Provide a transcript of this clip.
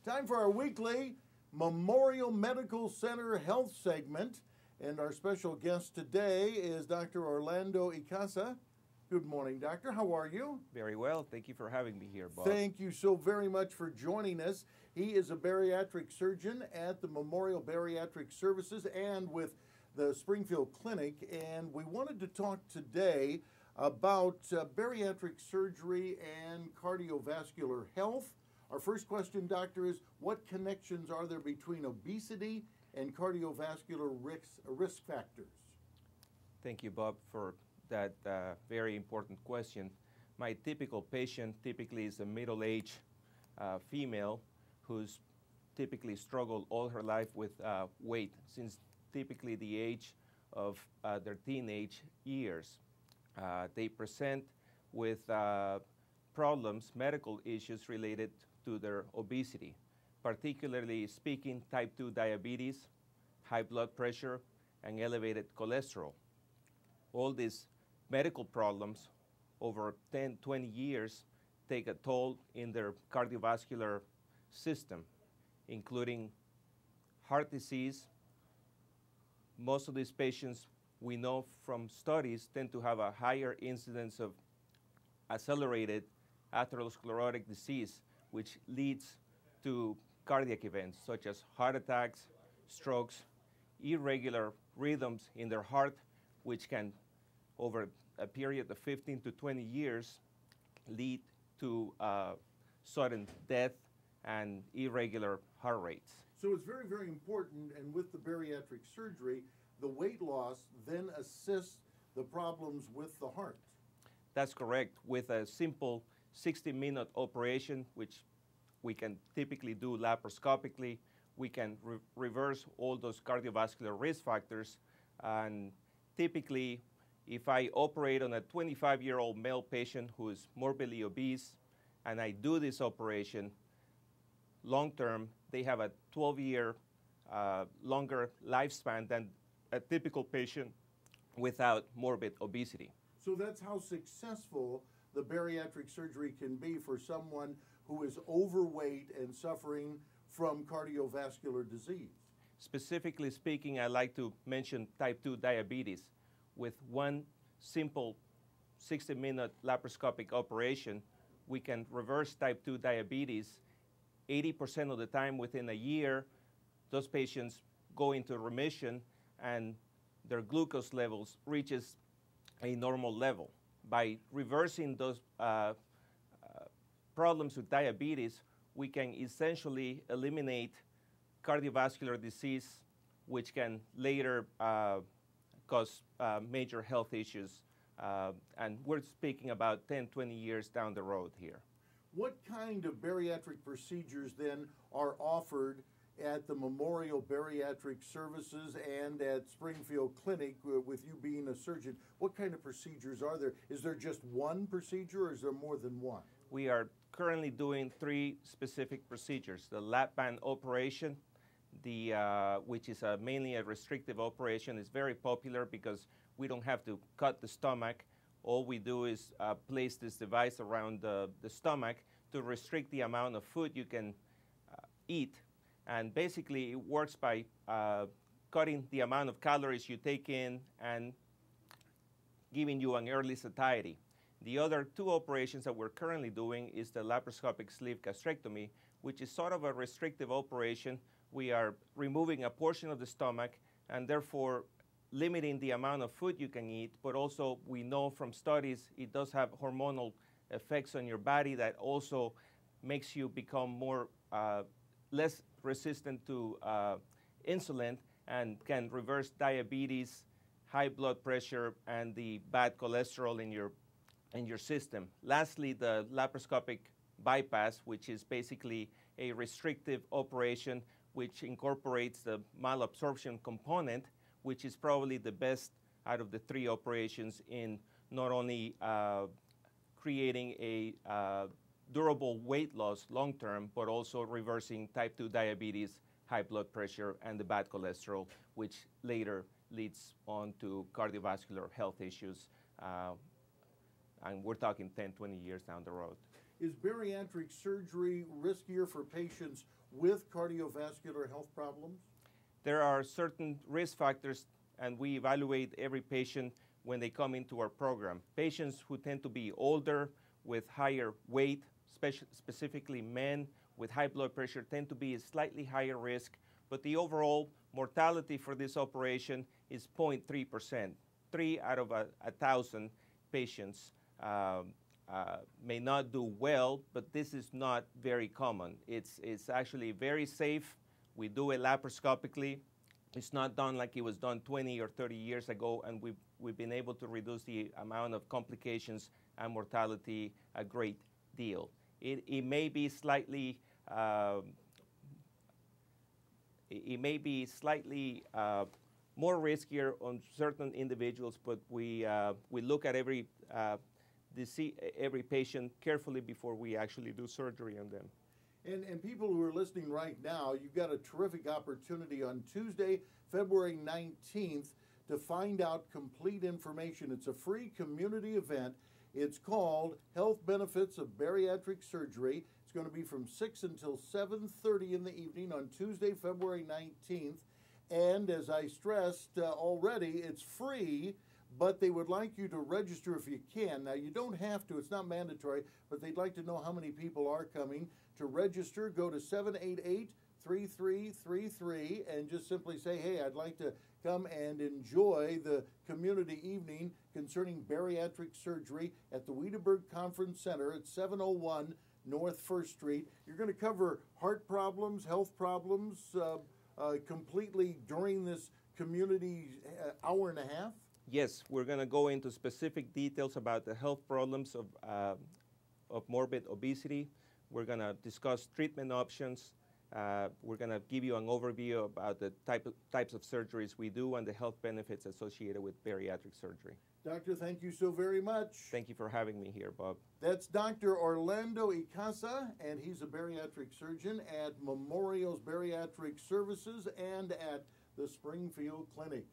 Time for our weekly Memorial Medical Center health segment. And our special guest today is Dr. Orlando Icaza. Good morning, doctor. How are you? Very well. Thank you for having me here, Bob. Thank you so very much for joining us. He is a bariatric surgeon at the Memorial Bariatric Services and with the Springfield Clinic. And we wanted to talk today about bariatric surgery and cardiovascular health. Our first question, doctor, is what connections are there between obesity and cardiovascular risk factors? Thank you, Bob, for that very important question. My typical patient typically is a middle-aged female who's typically struggled all her life with weight since typically the age of their teenage years. They present with problems, medical issues related to their obesity, particularly speaking type 2 diabetes, high blood pressure, and elevated cholesterol. All these medical problems over 10, 20 years take a toll in their cardiovascular system, including heart disease. Most of these patients, we know from studies, tend to have a higher incidence of accelerated atherosclerotic disease, which leads to cardiac events such as heart attacks, strokes, irregular rhythms in their heart, which can, over a period of 15 to 20 years, lead to sudden death and irregular heart rates. So it's very, very important, and with the bariatric surgery, the weight loss then assists the problems with the heart. That's correct. With a simple 60-minute operation, which we can typically do laparoscopically, we can reverse all those cardiovascular risk factors. And typically, if I operate on a 25-year-old male patient who is morbidly obese, and I do this operation, long-term, they have a 12-year longer lifespan than a typical patient without morbid obesity. So that's how successful the bariatric surgery can be for someone who is overweight and suffering from cardiovascular disease. Specifically speaking, I like to mention type 2 diabetes. With one simple 60-minute laparoscopic operation, we can reverse type 2 diabetes 80% of the time. Within a year, those patients go into remission and their glucose levels reaches a normal level. By reversing those problems with diabetes, we can essentially eliminate cardiovascular disease, which can later cause major health issues. And we're speaking about 10, 20 years down the road here. What kind of bariatric procedures then are offered at the Memorial Bariatric Services and at Springfield Clinic, with you being a surgeon? What kind of procedures are there? Is there just one procedure or is there more than one? We are currently doing 3 specific procedures. The lap band operation, which is mainly a restrictive operation, is very popular because we don't have to cut the stomach. All we do is place this device around the stomach to restrict the amount of food you can eat. And basically, it works by cutting the amount of calories you take in and giving you an early satiety. The other 2 operations that we're currently doing is the laparoscopic sleeve gastrectomy, which is sort of a restrictive operation. We are removing a portion of the stomach and therefore limiting the amount of food you can eat, but also we know from studies it does have hormonal effects on your body that also makes you become less resistant to insulin and can reverse diabetes, high blood pressure, and the bad cholesterol in your system. Lastly, the laparoscopic bypass, which is basically a restrictive operation which incorporates the malabsorption component, which is probably the best out of the 3 operations in not only creating a durable weight loss long-term, but also reversing type 2 diabetes, high blood pressure, and the bad cholesterol, which later leads on to cardiovascular health issues. And we're talking 10, 20 years down the road. Is bariatric surgery riskier for patients with cardiovascular health problems? There are certain risk factors, and we evaluate every patient when they come into our program. Patients who tend to be older, with higher weight, specifically men with high blood pressure, tend to be a slightly higher risk, but the overall mortality for this operation is 0.3%. 3 out of 1,000 patients may not do well, but this is not very common. It's actually very safe. We do it laparoscopically. It's not done like it was done 20 or 30 years ago, and we've been able to reduce the amount of complications and mortality a great deal. It may be slightly more riskier on certain individuals, but we look at every patient carefully before we actually do surgery on them. And people who are listening right now, you've got a terrific opportunity on Tuesday, February 19th, to find out complete information. It's a free community event. It's called Health Benefits of Bariatric Surgery. It's going to be from 6 until 7:30 in the evening on Tuesday, February 19th. And as I stressed already, it's free, but they would like you to register if you can. Now, you don't have to. It's not mandatory, but they'd like to know how many people are coming. To register, go to 788-3333 and just simply say, hey, I'd like to come and enjoy the community evening concerning bariatric surgery at the Wiedeberg Conference Center at 701 North 1st Street. You're going to cover heart problems, health problems, completely during this community hour and a half? Yes, we're going to go into specific details about the health problems of morbid obesity. We're going to discuss treatment options. We're going to give you an overview about the types of surgeries we do and the health benefits associated with bariatric surgery. Doctor, thank you so very much. Thank you for having me here, Bob. That's Dr. Orlando Icaza, and he's a bariatric surgeon at Memorial's Bariatric Services and at the Springfield Clinic.